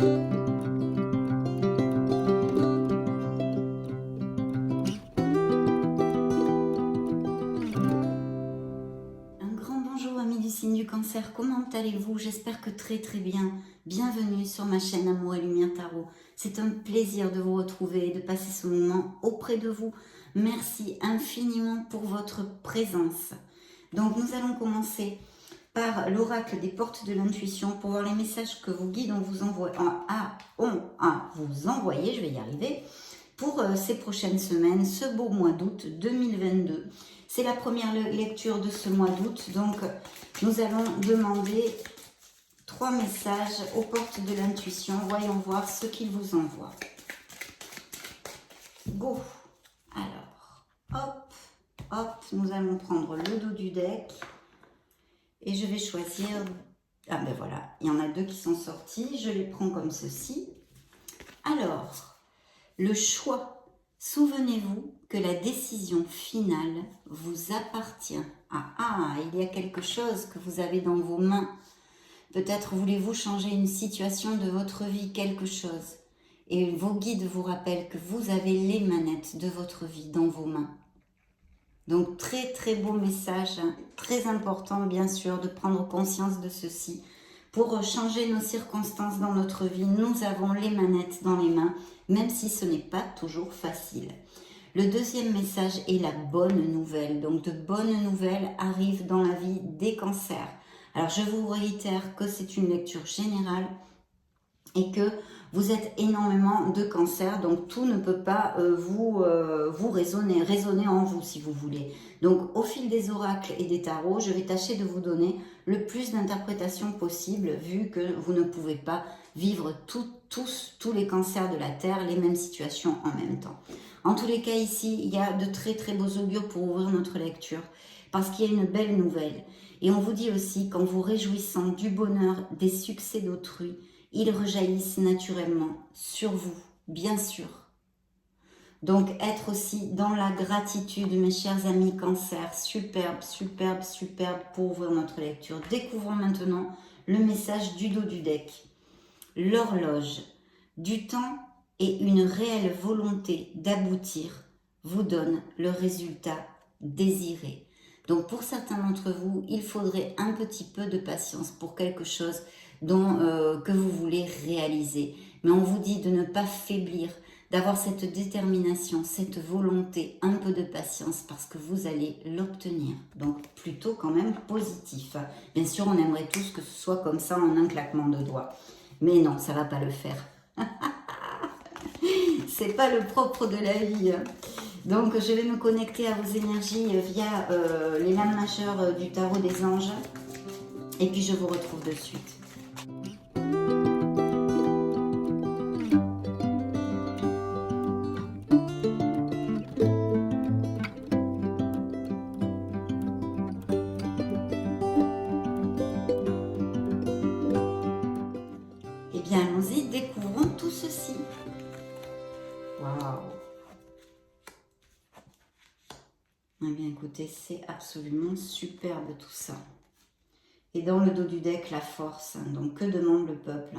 Un grand bonjour amis du signe du cancer, comment allez-vous? J'espère que très bien. Bienvenue sur ma chaîne Amour et Lumière Tarot. C'est un plaisir de vous retrouver et de passer ce moment auprès de vous. Merci infiniment pour votre présence. Donc nous allons commencer par l'oracle des portes de l'intuition pour voir les messages que vos guides vous envoient, vous envoyer, je vais y arriver, pour ces prochaines semaines, ce beau mois d'août 2022. C'est la première lecture de ce mois d'août, donc nous allons demander 3 messages aux portes de l'intuition. Voyons voir ce qu'ils vous envoient. Go! Alors, hop, nous allons prendre le dos du deck et je vais choisir... Ah ben voilà, il y en a 2 qui sont sortis, je les prends comme ceci. Alors, le choix. Souvenez-vous que la décision finale vous appartient. Il y a quelque chose que vous avez dans vos mains. Peut-être voulez-vous changer une situation de votre vie, quelque chose. Et vos guides vous rappellent que vous avez les manettes de votre vie dans vos mains. Donc très beau message, hein, très important bien sûr de prendre conscience de ceci. Pour changer nos circonstances dans notre vie, nous avons les manettes dans les mains, même si ce n'est pas toujours facile. Le deuxième message est la bonne nouvelle. Donc de bonnes nouvelles arrivent dans la vie des cancers. Alors je vous réitère que c'est une lecture générale et que vous êtes énormément de cancers, donc tout ne peut pas vous résonner en vous si vous voulez. Donc au fil des oracles et des tarots, je vais tâcher de vous donner le plus d'interprétations possible, vu que vous ne pouvez pas vivre tous les cancers de la Terre, les mêmes situations en même temps. En tous les cas ici, il y a de très beaux augures pour ouvrir notre lecture, parce qu'il y a une belle nouvelle. Et on vous dit aussi qu'en vous réjouissant du bonheur, des succès d'autrui, ils rejaillissent naturellement sur vous, bien sûr. Donc, être aussi dans la gratitude, mes chers amis cancer, superbe pour ouvrir notre lecture. Découvrons maintenant le message du dos du deck. L'horloge, du temps et une réelle volonté d'aboutir vous donne le résultat désiré. Donc, pour certains d'entre vous, il faudrait un petit peu de patience pour quelque chose que vous voulez réaliser. Mais on vous dit de ne pas faiblir, d'avoir cette détermination, cette volonté, un peu de patience parce que vous allez l'obtenir. Donc plutôt quand même positif. Bien sûr, on aimerait tous que ce soit comme ça en un claquement de doigts. Mais non, ça ne va pas le faire. C'est pas le propre de la vie. Donc je vais me connecter à vos énergies via les lames majeures du tarot des anges. Et puis je vous retrouve de suite. Eh bien, allons-y, découvrons tout ceci. Waouh! Eh bien, écoutez, c'est absolument superbe tout ça. Et dans le dos du deck, la force. Donc, que demande le peuple?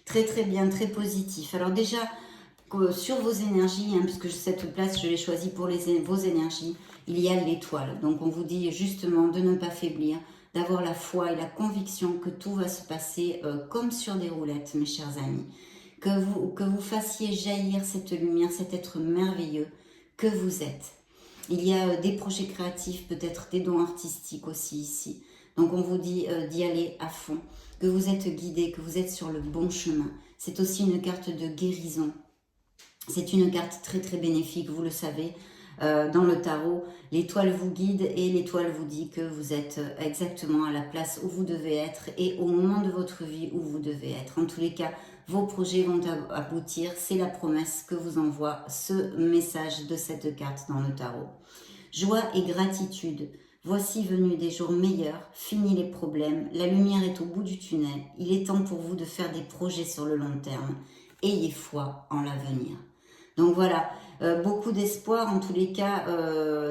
Très bien, très positif. Alors déjà, sur vos énergies, puisque cette place, je l'ai choisie pour vos énergies, il y a l'étoile. Donc, on vous dit justement de ne pas faiblir, d'avoir la foi et la conviction que tout va se passer comme sur des roulettes, mes chers amis. Que vous fassiez jaillir cette lumière, cet être merveilleux que vous êtes. Il y a des projets créatifs, peut-être des dons artistiques aussi ici. Donc on vous dit d'y aller à fond, que vous êtes guidé, que vous êtes sur le bon chemin. C'est aussi une carte de guérison. C'est une carte très bénéfique, vous le savez. Dans le tarot, l'étoile vous guide et l'étoile vous dit que vous êtes exactement à la place où vous devez être et au moment de votre vie où vous devez être. En tous les cas, vos projets vont aboutir. C'est la promesse que vous envoie ce message de cette carte dans le tarot. Joie et gratitude. Voici venus des jours meilleurs, fini les problèmes, la lumière est au bout du tunnel. Il est temps pour vous de faire des projets sur le long terme. Ayez foi en l'avenir. Donc voilà, beaucoup d'espoir en tous les cas,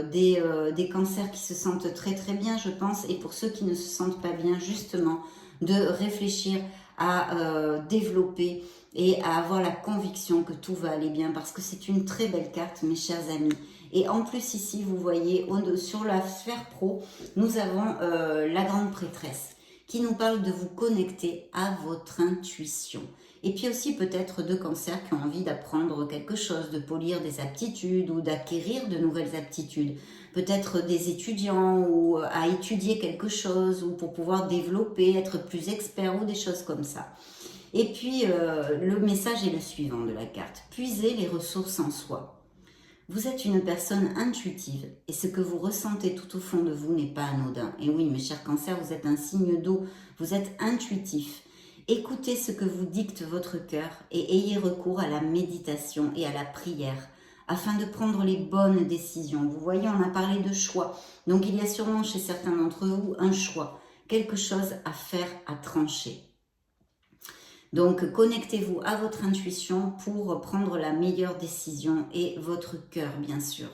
des cancers qui se sentent très bien je pense, et pour ceux qui ne se sentent pas bien justement, de réfléchir à développer et à avoir la conviction que tout va aller bien, parce que c'est une très belle carte, mes chers amis. Et en plus ici, vous voyez, sur la sphère pro, nous avons la grande prêtresse qui nous parle de vous connecter à votre intuition. Et puis aussi peut-être de cancers qui ont envie d'apprendre quelque chose, de polir des aptitudes ou d'acquérir de nouvelles aptitudes. Peut-être des étudiants ou à étudier quelque chose ou pour pouvoir développer, être plus expert ou des choses comme ça. Et puis, le message est le suivant de la carte. Puisez les ressources en soi. Vous êtes une personne intuitive et ce que vous ressentez tout au fond de vous n'est pas anodin. Et oui, mes chers cancers, vous êtes un signe d'eau, vous êtes intuitif. Écoutez ce que vous dicte votre cœur et ayez recours à la méditation et à la prière afin de prendre les bonnes décisions. Vous voyez, on a parlé de choix. Donc, il y a sûrement chez certains d'entre vous un choix, quelque chose à faire, à trancher. Donc, connectez-vous à votre intuition pour prendre la meilleure décision et votre cœur, bien sûr.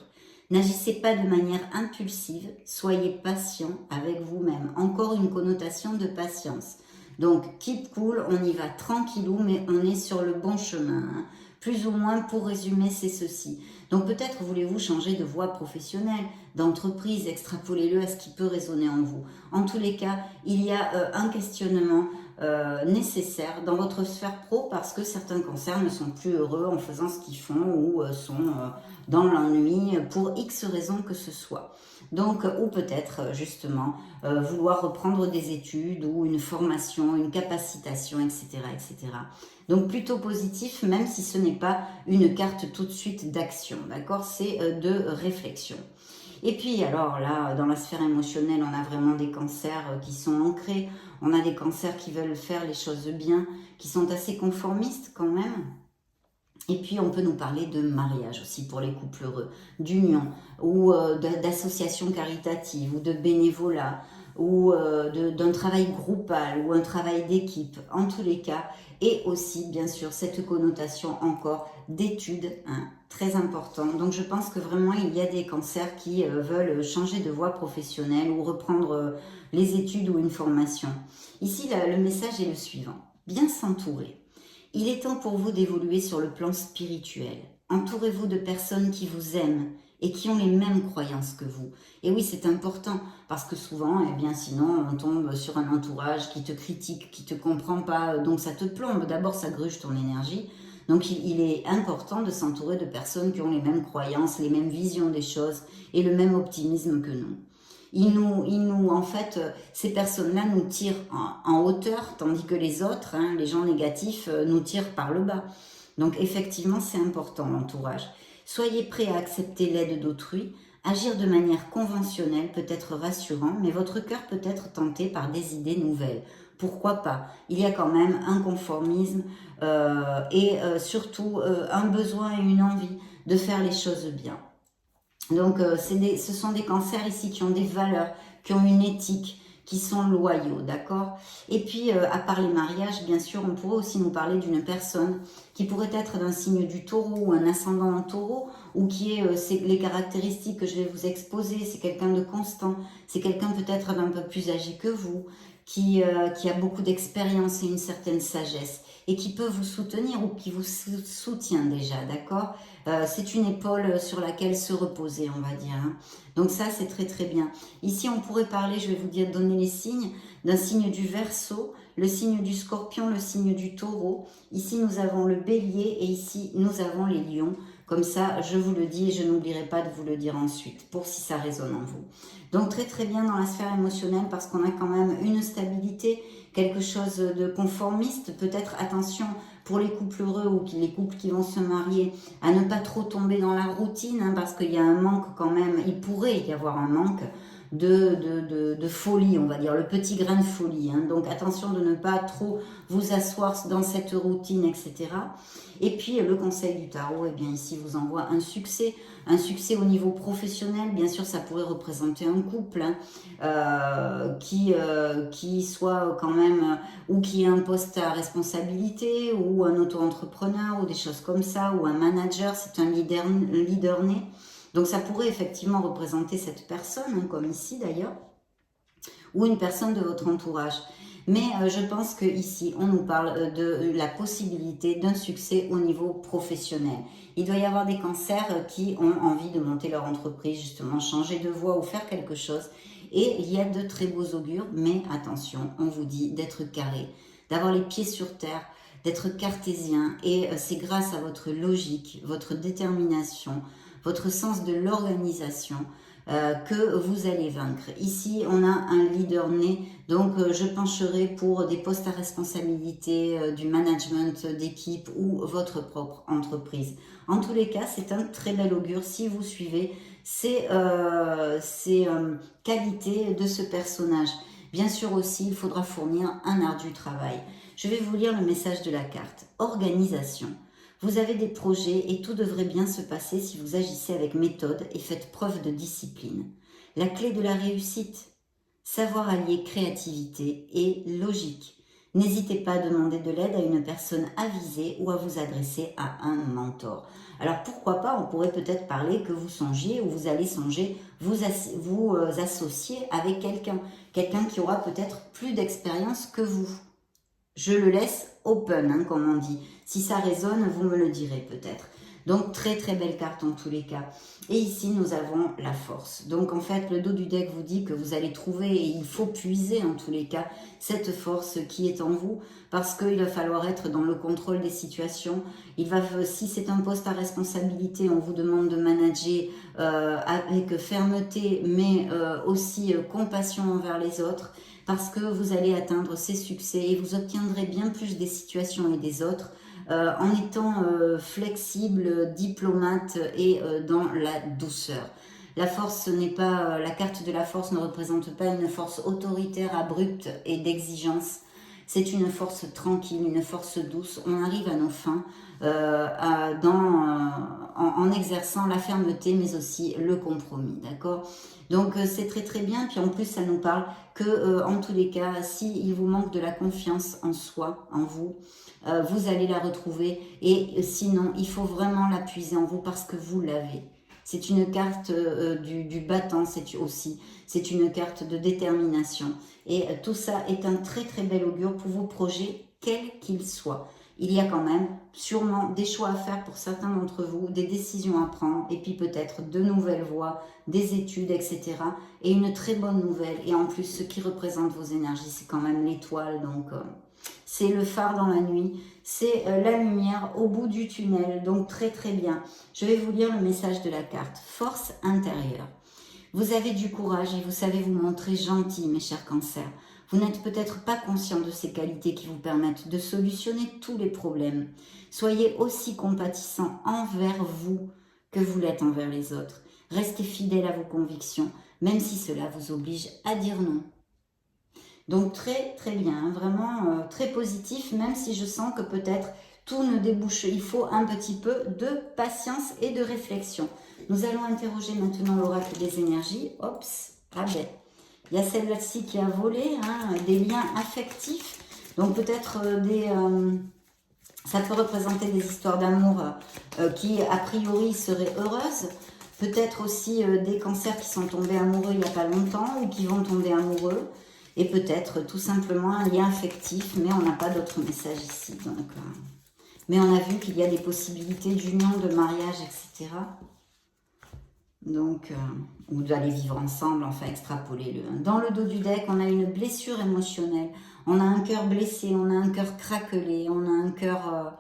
N'agissez pas de manière impulsive, soyez patient avec vous-même. Encore une connotation de patience. Donc, keep cool, on y va tranquillou, mais on est sur le bon chemin. Hein. Plus ou moins, pour résumer, c'est ceci. Donc, peut-être voulez-vous changer de voie professionnelle, d'entreprise, extrapolez-le à ce qui peut résonner en vous. En tous les cas, il y a un questionnement nécessaire dans votre sphère pro parce que certains cancers ne sont plus heureux en faisant ce qu'ils font ou sont dans l'ennui pour X raisons que ce soit. Donc, ou peut-être justement vouloir reprendre des études ou une formation, une capacitation, etc., etc. Donc plutôt positif, même si ce n'est pas une carte tout de suite d'action, d'accord? C'est de réflexion. Et puis alors là, dans la sphère émotionnelle, on a vraiment des cancers qui sont ancrés. On a des cancers qui veulent faire les choses bien, qui sont assez conformistes quand même. Et puis on peut nous parler de mariage aussi pour les couples heureux, d'union ou d'associations caritatives ou de bénévolat ou d'un travail groupal ou un travail d'équipe en tous les cas. Et aussi bien sûr cette connotation encore d'études, hein, très important. Donc je pense que vraiment il y a des cancers qui veulent changer de voie professionnelle ou reprendre les études ou une formation. Ici le message est le suivant, bien s'entourer. Il est temps pour vous d'évoluer sur le plan spirituel. Entourez-vous de personnes qui vous aiment et qui ont les mêmes croyances que vous. Et oui, c'est important parce que souvent, eh bien, sinon, on tombe sur un entourage qui te critique, qui te comprend pas, donc ça te plombe. D'abord, ça gruge ton énergie. Donc, il est important de s'entourer de personnes qui ont les mêmes croyances, les mêmes visions des choses et le même optimisme que nous. En fait, ces personnes-là nous tirent en hauteur, tandis que les autres, hein, les gens négatifs, nous tirent par le bas. Donc effectivement, c'est important l'entourage. Soyez prêts à accepter l'aide d'autrui. Agir de manière conventionnelle peut être rassurant, mais votre cœur peut être tenté par des idées nouvelles. Pourquoi pas? Il y a quand même un conformisme et surtout un besoin et une envie de faire les choses bien. Donc, ce sont des cancers ici qui ont des valeurs, qui ont une éthique, qui sont loyaux, d'accord? Et puis, à part les mariages, bien sûr, on pourrait aussi nous parler d'une personne qui pourrait être d'un signe du taureau ou un ascendant en taureau, ou qui est les caractéristiques que je vais vous exposer. C'est quelqu'un de constant, c'est quelqu'un peut-être d'un peu plus âgé que vous, qui a beaucoup d'expérience et une certaine sagesse, et qui peut vous soutenir ou qui vous soutient déjà, d'accord? C'est une épaule sur laquelle se reposer, on va dire. Hein. Donc ça, c'est très très bien. Ici, on pourrait parler, je vais vous dire, donner les signes, d'un signe du Verseau, le signe du Scorpion, le signe du Taureau. Ici, nous avons le Bélier et ici, nous avons les Lions. Comme ça, je vous le dis et je n'oublierai pas de vous le dire ensuite, pour si ça résonne en vous. Donc très très bien dans la sphère émotionnelle parce qu'on a quand même une stabilité, quelque chose de conformiste. Peut-être attention pour les couples heureux ou les couples qui vont se marier, à ne pas trop tomber dans la routine, hein, parce qu'il y a un manque quand même, il pourrait y avoir un manque de folie, on va dire, le petit grain de folie. Hein. Donc attention de ne pas trop vous asseoir dans cette routine, etc. Et puis le conseil du tarot, eh bien ici vous envoie un succès au niveau professionnel. Bien sûr, ça pourrait représenter un couple hein, qui soit quand même, ou qui ait un poste à responsabilité, ou un auto-entrepreneur, ou des choses comme ça, ou un manager, c'est un leader né. Donc ça pourrait effectivement représenter cette personne, hein, comme ici d'ailleurs, ou une personne de votre entourage. Mais je pense qu'ici, on nous parle de la possibilité d'un succès au niveau professionnel. Il doit y avoir des cancers qui ont envie de monter leur entreprise, justement, changer de voie ou faire quelque chose. Et il y a de très beaux augures, mais attention, on vous dit d'être carré, d'avoir les pieds sur terre, d'être cartésien. Et c'est grâce à votre logique, votre détermination, votre sens de l'organisation, que vous allez vaincre. Ici, on a un leader né, donc je pencherai pour des postes à responsabilité, du management d'équipe ou votre propre entreprise. En tous les cas, c'est un très bel augure si vous suivez ces qualités de ce personnage. Bien sûr aussi, il faudra fournir un ardu travail. Je vais vous lire le message de la carte. Organisation. Vous avez des projets et tout devrait bien se passer si vous agissez avec méthode et faites preuve de discipline. La clé de la réussite, savoir allier créativité et logique. N'hésitez pas à demander de l'aide à une personne avisée ou à vous adresser à un mentor. Alors pourquoi pas, on pourrait peut-être parler que vous songiez ou vous allez songer vous associer avec quelqu'un qui aura peut-être plus d'expérience que vous. Je le laisse open, hein, comme on dit. Si ça résonne, vous me le direz peut-être. Donc, très très belle carte en tous les cas. Et ici, nous avons la force. Donc, en fait, le dos du deck vous dit que vous allez trouver, et il faut puiser en tous les cas, cette force qui est en vous, parce qu'il va falloir être dans le contrôle des situations. Si c'est un poste à responsabilité, on vous demande de manager avec fermeté, mais aussi compassion envers les autres, parce que vous allez atteindre ces succès et vous obtiendrez bien plus des situations et des autres en étant flexible, diplomate et dans la douceur. La force n'est pas, la carte de la force ne représente pas une force autoritaire, abrupte et d'exigence. C'est une force tranquille, une force douce. On arrive à nos fins en exerçant la fermeté, mais aussi le compromis, d'accord? Donc c'est très très bien. Puis en plus, ça nous parle que en tous les cas, s'il vous manque de la confiance en soi, en vous, vous allez la retrouver. Et sinon, il faut vraiment la puiser en vous parce que vous l'avez. C'est une carte du battant, c'est une carte de détermination. Et tout ça est un très très bel augure pour vos projets, quels qu'ils soient. Il y a quand même sûrement des choix à faire pour certains d'entre vous, des décisions à prendre, et puis peut-être de nouvelles voies, des études, etc. Et une très bonne nouvelle, et en plus ce qui représente vos énergies, c'est quand même l'étoile, donc c'est le phare dans la nuit, c'est la lumière au bout du tunnel, donc très très bien. Je vais vous lire le message de la carte, force intérieure. Vous avez du courage et vous savez vous montrer gentil, mes chers cancers. Vous n'êtes peut-être pas conscient de ces qualités qui vous permettent de solutionner tous les problèmes. Soyez aussi compatissant envers vous que vous l'êtes envers les autres. Restez fidèle à vos convictions, même si cela vous oblige à dire non. Donc très très bien, vraiment très positif, même si je sens que peut-être tout ne débouche. Il faut un petit peu de patience et de réflexion. Nous allons interroger maintenant l'oracle des énergies. Oups, ah ben, il y a celle-ci qui a volé, hein, des liens affectifs. Donc peut-être ça peut représenter des histoires d'amour qui a priori seraient heureuses. Peut-être aussi des cancers qui sont tombés amoureux il n'y a pas longtemps ou qui vont tomber amoureux. Et peut-être tout simplement un lien affectif, mais on n'a pas d'autres messages ici. Donc, mais on a vu qu'il y a des possibilités d'union, de mariage, etc. Donc, ou d'aller vivre ensemble, enfin extrapoler-le. Dans le dos du deck, on a une blessure émotionnelle. On a un cœur blessé, on a un cœur craquelé, on a un cœur,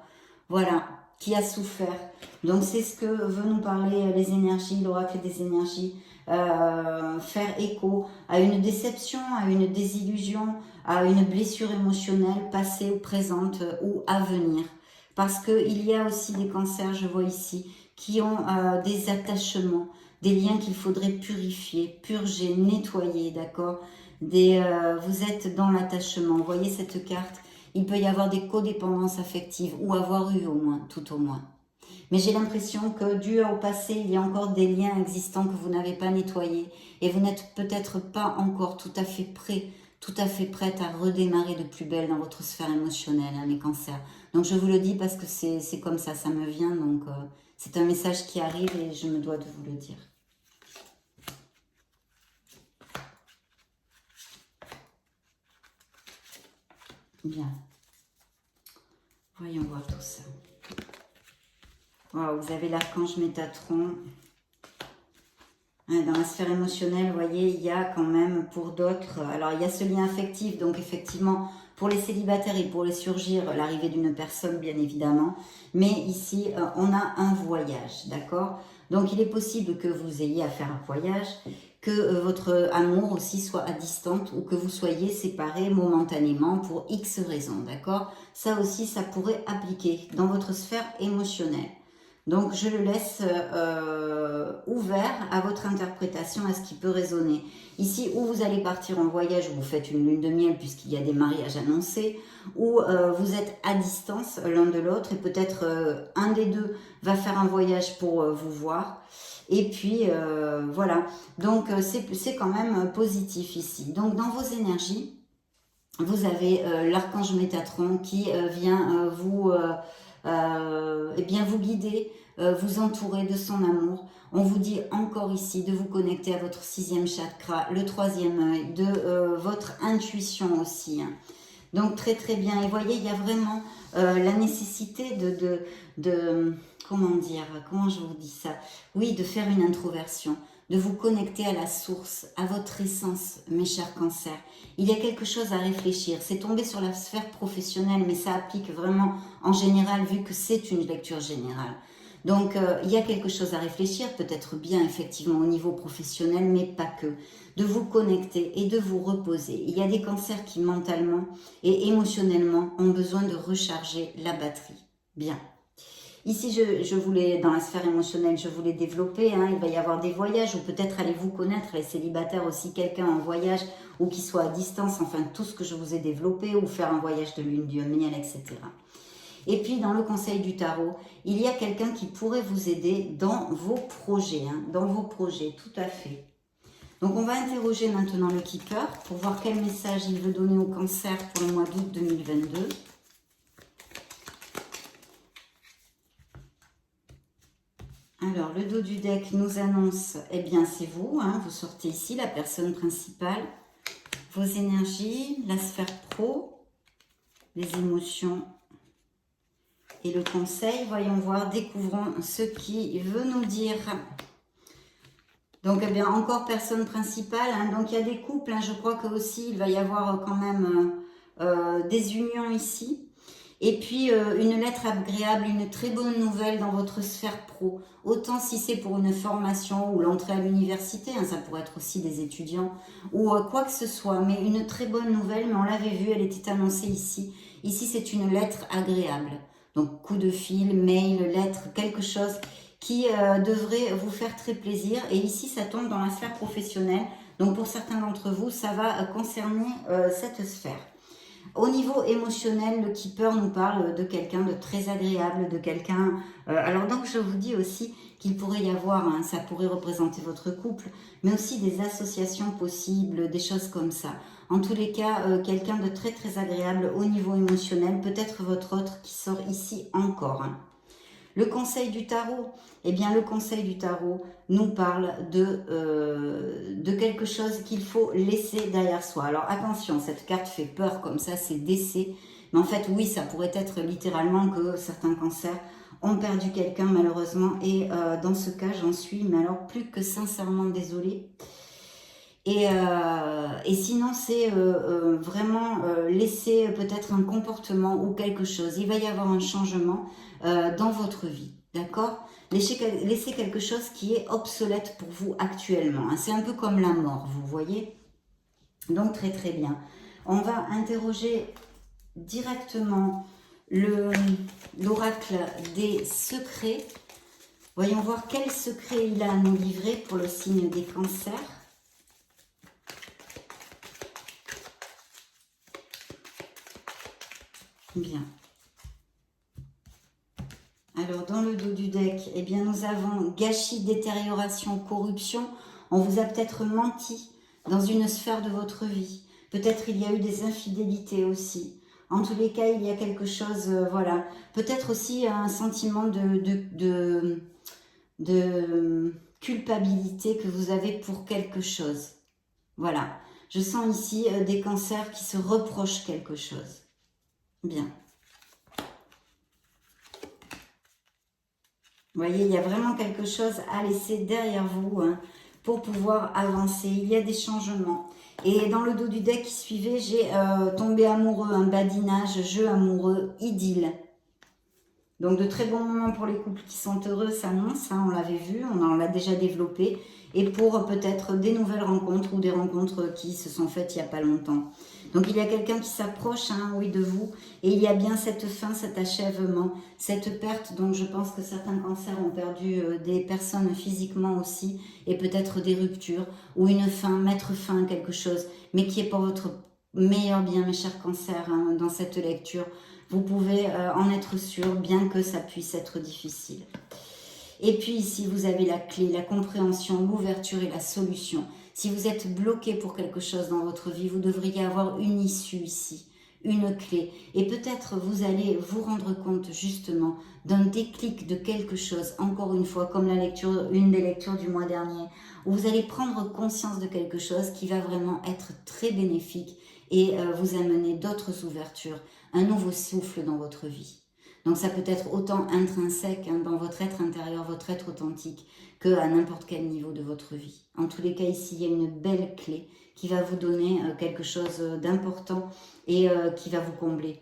voilà, qui a souffert. Donc c'est ce que veut nous parler les énergies, l'oracle des énergies. Faire écho à une déception, à une désillusion, à une blessure émotionnelle passée ou présente ou à venir. Parce qu'il y a aussi des cancers, je vois ici, qui ont des attachements, des liens qu'il faudrait purifier, purger, nettoyer, d'accord? Vous êtes dans l'attachement, vous voyez cette carte? Il peut y avoir des codépendances affectives, ou avoir eu au moins, tout au moins. Mais j'ai l'impression que dû au passé, il y a encore des liens existants que vous n'avez pas nettoyés. Et vous n'êtes peut-être pas encore tout à fait prêt, tout à fait prête à redémarrer de plus belle dans votre sphère émotionnelle, hein, les cancers. Donc je vous le dis parce que c'est comme ça me vient. Donc c'est un message qui arrive et je me dois de vous le dire. Bien. Voyons voir tout ça. Wow, vous avez l'archange Métatron. Dans la sphère émotionnelle, vous voyez, il y a quand même pour d'autres... Alors, il y a ce lien affectif, donc effectivement, pour les célibataires, il pourrait surgir l'arrivée d'une personne, bien évidemment. Mais ici, on a un voyage, d'accord? Donc, il est possible que vous ayez à faire un voyage, que votre amour aussi soit à distance ou que vous soyez séparés momentanément pour X raisons, d'accord? Ça aussi, ça pourrait appliquer dans votre sphère émotionnelle. Donc, je le laisse ouvert à votre interprétation, à ce qui peut résonner. Ici, où vous allez partir en voyage, où vous faites une lune de miel, puisqu'il y a des mariages annoncés, où vous êtes à distance l'un de l'autre, et peut-être un des deux va faire un voyage pour vous voir. Et puis, voilà. Donc, c'est quand même positif ici. Donc, dans vos énergies, vous avez l'archange Métatron qui vient eh bien vous guider, vous entourer de son amour. On vous dit encore ici de vous connecter à votre 6e chakra, le 3e œil, de votre intuition aussi. Hein. Donc très très bien. Et voyez, il y a vraiment la nécessité de comment dire, comment je vous dis ça? Oui, de faire une introversion, de vous connecter à la source, à votre essence, mes chers cancers. Il y a quelque chose à réfléchir. C'est tombé sur la sphère professionnelle, mais ça applique vraiment en général, vu que c'est une lecture générale. Donc, il y a quelque chose à réfléchir, peut-être bien effectivement au niveau professionnel, mais pas que. De vous connecter et de vous reposer. Il y a des cancers qui mentalement et émotionnellement ont besoin de recharger la batterie. Bien. Ici, je voulais, dans la sphère émotionnelle, je voulais développer, hein, il va y avoir des voyages, ou peut-être allez-vous connaître, les célibataires aussi, quelqu'un en voyage, ou qui soit à distance, enfin tout ce que je vous ai développé, ou faire un voyage de lune de miel, etc. Et puis, dans le conseil du tarot, il y a quelqu'un qui pourrait vous aider dans vos projets, hein, dans vos projets, tout à fait. Donc, on va interroger maintenant le Keeper pour voir quel message il veut donner au cancer pour le mois d'août 2022. Alors, le dos du deck nous annonce, eh bien, c'est vous, hein, vous sortez ici, la personne principale, vos énergies, la sphère pro, les émotions et le conseil. Voyons voir, découvrons ce qu'il veut nous dire. Donc, eh bien, encore personne principale, hein, donc il y a des couples, hein, je crois que aussi il va y avoir quand même des unions ici. Et puis, une lettre agréable, une très bonne nouvelle dans votre sphère pro. Autant si c'est pour une formation ou l'entrée à l'université, hein, ça pourrait être aussi des étudiants, ou quoi que ce soit. Mais une très bonne nouvelle, mais on l'avait vu, elle était annoncée ici. Ici, c'est une lettre agréable. Donc, coup de fil, mail, lettre, quelque chose qui devrait vous faire très plaisir. Et ici, ça tombe dans la sphère professionnelle. Donc, pour certains d'entre vous, ça va concerner cette sphère. Au niveau émotionnel, le Keeper nous parle de quelqu'un de très agréable, de quelqu'un... alors donc je vous dis aussi qu'il pourrait y avoir, hein, ça pourrait représenter votre couple, mais aussi des associations possibles, des choses comme ça. En tous les cas, quelqu'un de très très agréable au niveau émotionnel, peut-être votre autre qui sort ici encore. Hein. Le conseil du tarot, eh bien le conseil du tarot nous parle de quelque chose qu'il faut laisser derrière soi. Alors attention, cette carte fait peur comme ça, c'est décès. Mais en fait, oui, ça pourrait être littéralement que certains cancers ont perdu quelqu'un malheureusement. Et dans ce cas, j'en suis, mais alors plus que sincèrement désolée. Et sinon, c'est vraiment laisser peut-être un comportement ou quelque chose. Il va y avoir un changement dans votre vie, d'accord? Laissez quelque chose qui est obsolète pour vous actuellement. Hein. C'est un peu comme la mort, vous voyez? Donc, très très bien. On va interroger directement l'oracle des secrets. Voyons voir quel secret il a à nous livrer pour le signe des cancers. Bien. Alors, dans le dos du deck, eh bien, nous avons gâchis, détérioration, corruption. On vous a peut-être menti dans une sphère de votre vie. Peut-être il y a eu des infidélités aussi. En tous les cas, il y a quelque chose, voilà. Peut-être aussi un sentiment de culpabilité que vous avez pour quelque chose. Voilà. Je sens ici des cancers qui se reprochent quelque chose. Bien. Vous voyez, il y a vraiment quelque chose à laisser derrière vous hein, pour pouvoir avancer. Il y a des changements. Et dans le dos du deck qui suivait, j'ai tombé amoureux, un badinage, jeu amoureux, idylle. Donc de très bons moments pour les couples qui sont heureux s'annoncent, hein, on l'avait vu, on l'a déjà développé. Et pour peut-être des nouvelles rencontres ou des rencontres qui se sont faites il n'y a pas longtemps. Donc il y a quelqu'un qui s'approche, hein, oui, de vous. Et il y a bien cette fin, cet achèvement, cette perte. Donc je pense que certains cancers ont perdu des personnes physiquement aussi. Et peut-être des ruptures ou une fin, mettre fin à quelque chose. Mais qui est pour votre meilleur bien, mes chers cancers, hein, dans cette lecture. Vous pouvez en être sûr, bien que ça puisse être difficile. Et puis ici, vous avez la clé, la compréhension, l'ouverture et la solution. Si vous êtes bloqué pour quelque chose dans votre vie, vous devriez avoir une issue ici, une clé. Et peut-être vous allez vous rendre compte justement d'un déclic de quelque chose, encore une fois, comme la lecture, une des lectures du mois dernier, où vous allez prendre conscience de quelque chose qui va vraiment être très bénéfique et vous amener d'autres ouvertures, un nouveau souffle dans votre vie. Donc ça peut être autant intrinsèque hein, dans votre être intérieur, votre être authentique, qu'à n'importe quel niveau de votre vie. En tous les cas, ici, il y a une belle clé qui va vous donner quelque chose d'important et qui va vous combler.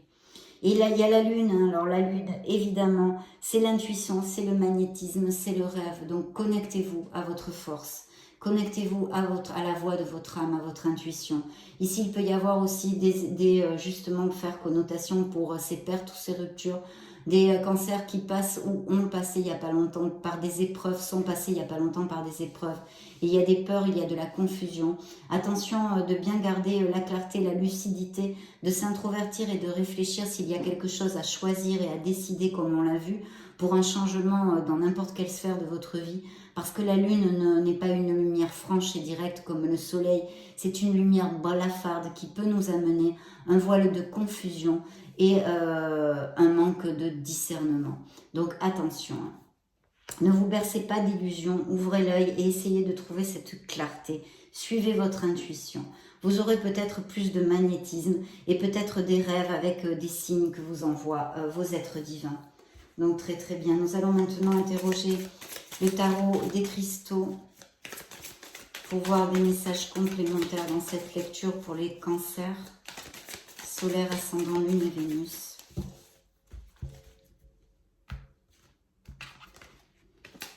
Et là, il y a la lune. Hein. Alors la lune, évidemment, c'est l'intuition, c'est le magnétisme, c'est le rêve. Donc connectez-vous à votre force. Connectez-vous à la voix de votre âme, à votre intuition. Ici, il peut y avoir aussi justement, faire connotation pour ces pertes ou ces ruptures. Des cancers qui passent ou ont passé il n'y a pas longtemps par des épreuves, sont passés il n'y a pas longtemps par des épreuves. Et il y a des peurs, il y a de la confusion. Attention de bien garder la clarté, la lucidité, de s'introvertir et de réfléchir s'il y a quelque chose à choisir et à décider comme on l'a vu pour un changement dans n'importe quelle sphère de votre vie. Parce que la lune n'est pas une lumière franche et directe comme le soleil. C'est une lumière blafarde qui peut nous amener un voile de confusion et un manque de discernement. Donc attention, hein. Ne vous bercez pas d'illusions, ouvrez l'œil et essayez de trouver cette clarté. Suivez votre intuition. Vous aurez peut-être plus de magnétisme et peut-être des rêves avec des signes que vous envoient vos êtres divins. Donc très très bien. Nous allons maintenant interroger le tarot des cristaux pour voir des messages complémentaires dans cette lecture pour les cancers. Solaire, ascendant, lune et Vénus.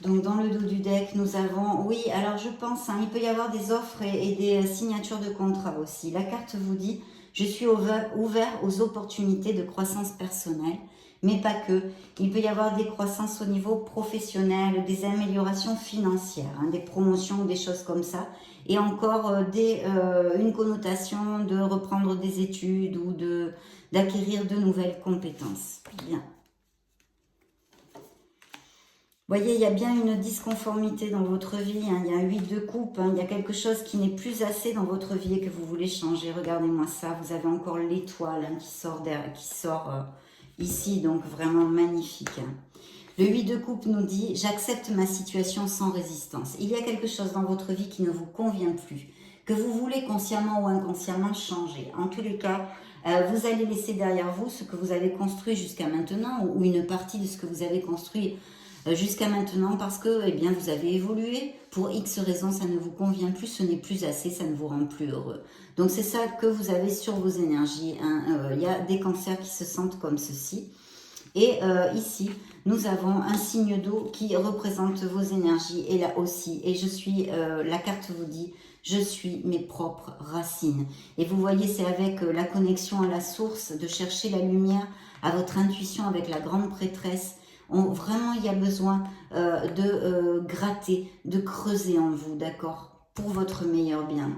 Donc dans le dos du deck, nous avons, oui, alors je pense, hein, il peut y avoir des offres et des signatures de contrats aussi. La carte vous dit, je suis ouvert aux opportunités de croissance personnelle, mais pas que. Il peut y avoir des croissances au niveau professionnel, des améliorations financières, hein, des promotions, des choses comme ça. Et encore une connotation de reprendre des études ou d'acquérir de nouvelles compétences. Bien. Vous voyez, il y a bien une disconformité dans votre vie, hein. Il y a 8 de coupe, hein. Il y a quelque chose qui n'est plus assez dans votre vie et que vous voulez changer. Regardez-moi ça, vous avez encore l'étoile hein, qui sort ici, donc vraiment magnifique. Hein. Le 8 de coupe nous dit « J'accepte ma situation sans résistance ». Il y a quelque chose dans votre vie qui ne vous convient plus, que vous voulez consciemment ou inconsciemment changer. En tous les cas, vous allez laisser derrière vous ce que vous avez construit jusqu'à maintenant ou une partie de ce que vous avez construit jusqu'à maintenant parce que eh bien, vous avez évolué. Pour X raisons, ça ne vous convient plus, ce n'est plus assez, ça ne vous rend plus heureux. Donc c'est ça que vous avez sur vos énergies. Hein. Il y a des cancers qui se sentent comme ceci. Et ici, nous avons un signe d'eau qui représente vos énergies. Et là aussi, et je suis, la carte vous dit, je suis mes propres racines. Et vous voyez, c'est avec la connexion à la source, de chercher la lumière, à votre intuition avec la grande prêtresse. Vraiment, il y a besoin de gratter, de creuser en vous, d'accord, pour votre meilleur bien.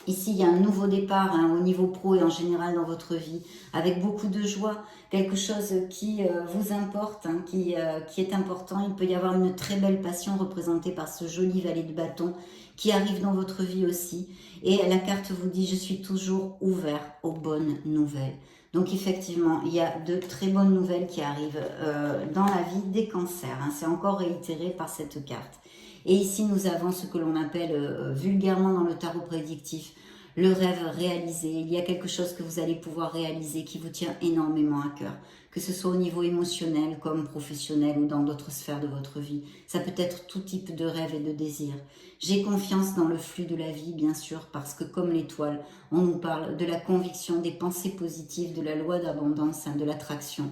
Ici, il y a un nouveau départ hein, au niveau pro et en général dans votre vie, avec beaucoup de joie, quelque chose qui vous importe, hein, qui est important. Il peut y avoir une très belle passion représentée par ce joli valet de bâton qui arrive dans votre vie aussi. Et la carte vous dit « Je suis toujours ouvert aux bonnes nouvelles ». Donc effectivement, il y a de très bonnes nouvelles qui arrivent dans la vie des cancers. Hein. C'est encore réitéré par cette carte. Et ici, nous avons ce que l'on appelle vulgairement dans le tarot prédictif le rêve réalisé. Il y a quelque chose que vous allez pouvoir réaliser qui vous tient énormément à cœur, que ce soit au niveau émotionnel comme professionnel ou dans d'autres sphères de votre vie. Ça peut être tout type de rêve et de désir. J'ai confiance dans le flux de la vie, bien sûr, parce que comme l'étoile, on nous parle de la conviction, des pensées positives, de la loi d'abondance, de l'attraction.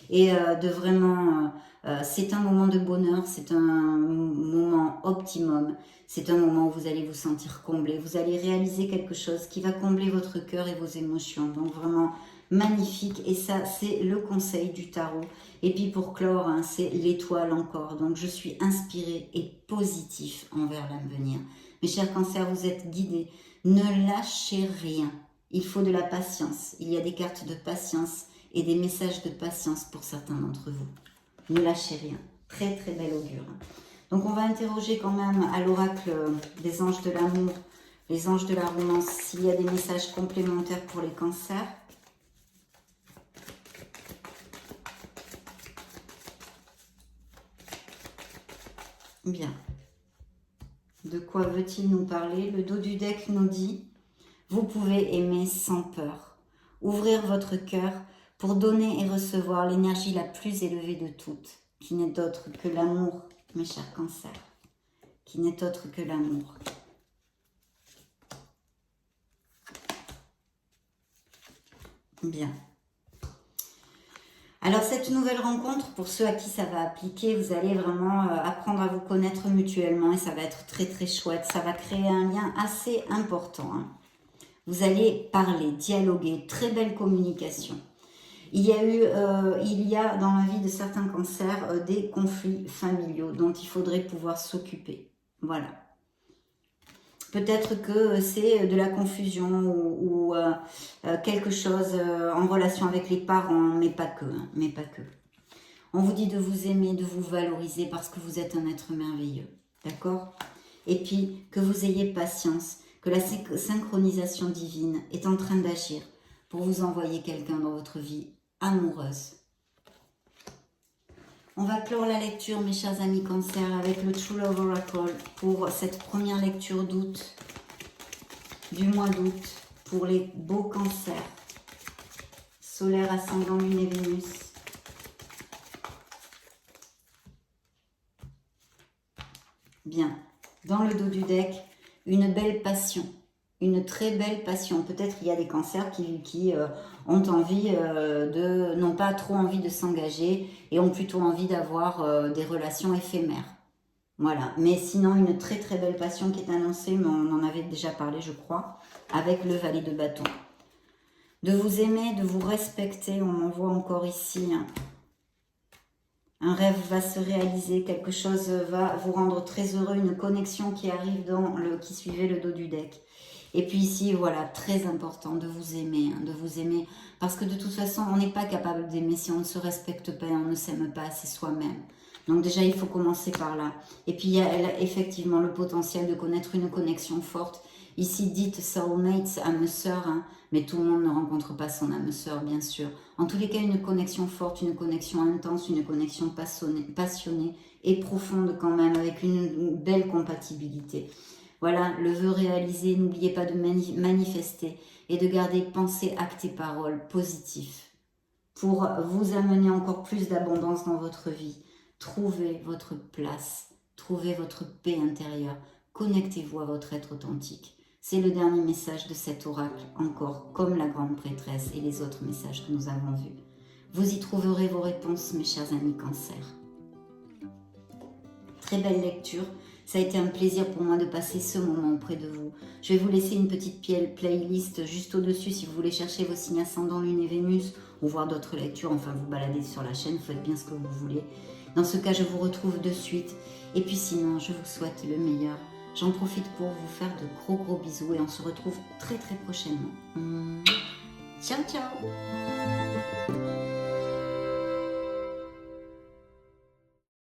Et de vraiment, c'est un moment de bonheur, c'est un moment optimum, c'est un moment où vous allez vous sentir comblé, vous allez réaliser quelque chose qui va combler votre cœur et vos émotions. Donc vraiment magnifique, et ça c'est le conseil du tarot. Et puis pour clore, hein, c'est l'étoile encore. Donc je suis inspirée et positif envers l'avenir. Mes chers cancers, vous êtes guidés, ne lâchez rien. Il faut de la patience, il y a des cartes de patience et des messages de patience pour certains d'entre vous. Ne lâchez rien. Très très bel augure. Donc on va interroger quand même à l'oracle des anges de l'amour, les anges de la romance, s'il y a des messages complémentaires pour les cancers. Bien. De quoi veut-il nous parler? Le dos du deck nous dit, vous pouvez aimer sans peur. Ouvrir votre cœur pour donner et recevoir l'énergie la plus élevée de toutes, qui n'est autre que l'amour, mes chers cancers, qui n'est autre que l'amour. Bien. Alors cette nouvelle rencontre, pour ceux à qui ça va appliquer, vous allez vraiment apprendre à vous connaître mutuellement et ça va être très très chouette. Ça va créer un lien assez important. Hein. Vous allez parler, dialoguer, très belle communication. Il y a dans la vie de certains cancers des conflits familiaux dont il faudrait pouvoir s'occuper. Voilà. Peut-être que c'est de la confusion ou quelque chose en relation avec les parents, mais pas que, hein, mais pas que. On vous dit de vous aimer, de vous valoriser parce que vous êtes un être merveilleux, d'accord? Et puis que vous ayez patience, que la synchronisation divine est en train d'agir pour vous envoyer quelqu'un dans votre vie amoureuse. On va clore la lecture, mes chers amis cancers, avec le True Love Oracle pour cette première lecture d'août, du mois d'août, pour les beaux cancers. Solaire, ascendant, lune et Vénus. Bien. Dans le dos du deck, une belle passion. Une très belle passion. Peut-être il y a des cancers qui ont envie n'ont pas trop envie de s'engager et ont plutôt envie d'avoir des relations éphémères. Voilà. Mais sinon, une très très belle passion qui est annoncée, mais on en avait déjà parlé, je crois, avec le valet de bâton. De vous aimer, de vous respecter, on en voit encore ici. Hein. Un rêve va se réaliser, quelque chose va vous rendre très heureux, une connexion qui arrive qui suivait le dos du deck. Et puis ici, voilà, très important de vous aimer, hein, de vous aimer. Parce que de toute façon, on n'est pas capable d'aimer si on ne se respecte pas, on ne s'aime pas, c'est soi-même. Donc déjà, il faut commencer par là. Et puis, il y a effectivement le potentiel de connaître une connexion forte. Ici, dites soulmate, âme sœur, hein, mais tout le monde ne rencontre pas son âme sœur, bien sûr. En tous les cas, une connexion forte, une connexion intense, une connexion passionnée et profonde quand même, avec une belle compatibilité. Voilà, le vœu réalisé, n'oubliez pas de manifester et de garder pensée, actes et paroles positifs pour vous amener encore plus d'abondance dans votre vie. Trouvez votre place, trouvez votre paix intérieure, connectez-vous à votre être authentique. C'est le dernier message de cet oracle, encore comme la grande prêtresse et les autres messages que nous avons vus. Vous y trouverez vos réponses, mes chers amis cancers. Très belle lecture. Ça a été un plaisir pour moi de passer ce moment auprès de vous. Je vais vous laisser une petite playlist juste au-dessus si vous voulez chercher vos signes ascendants, lune et Vénus ou voir d'autres lectures. Enfin, vous baladez sur la chaîne, faites bien ce que vous voulez. Dans ce cas, je vous retrouve de suite. Et puis sinon, je vous souhaite le meilleur. J'en profite pour vous faire de gros bisous et on se retrouve très prochainement. Ciao, ciao!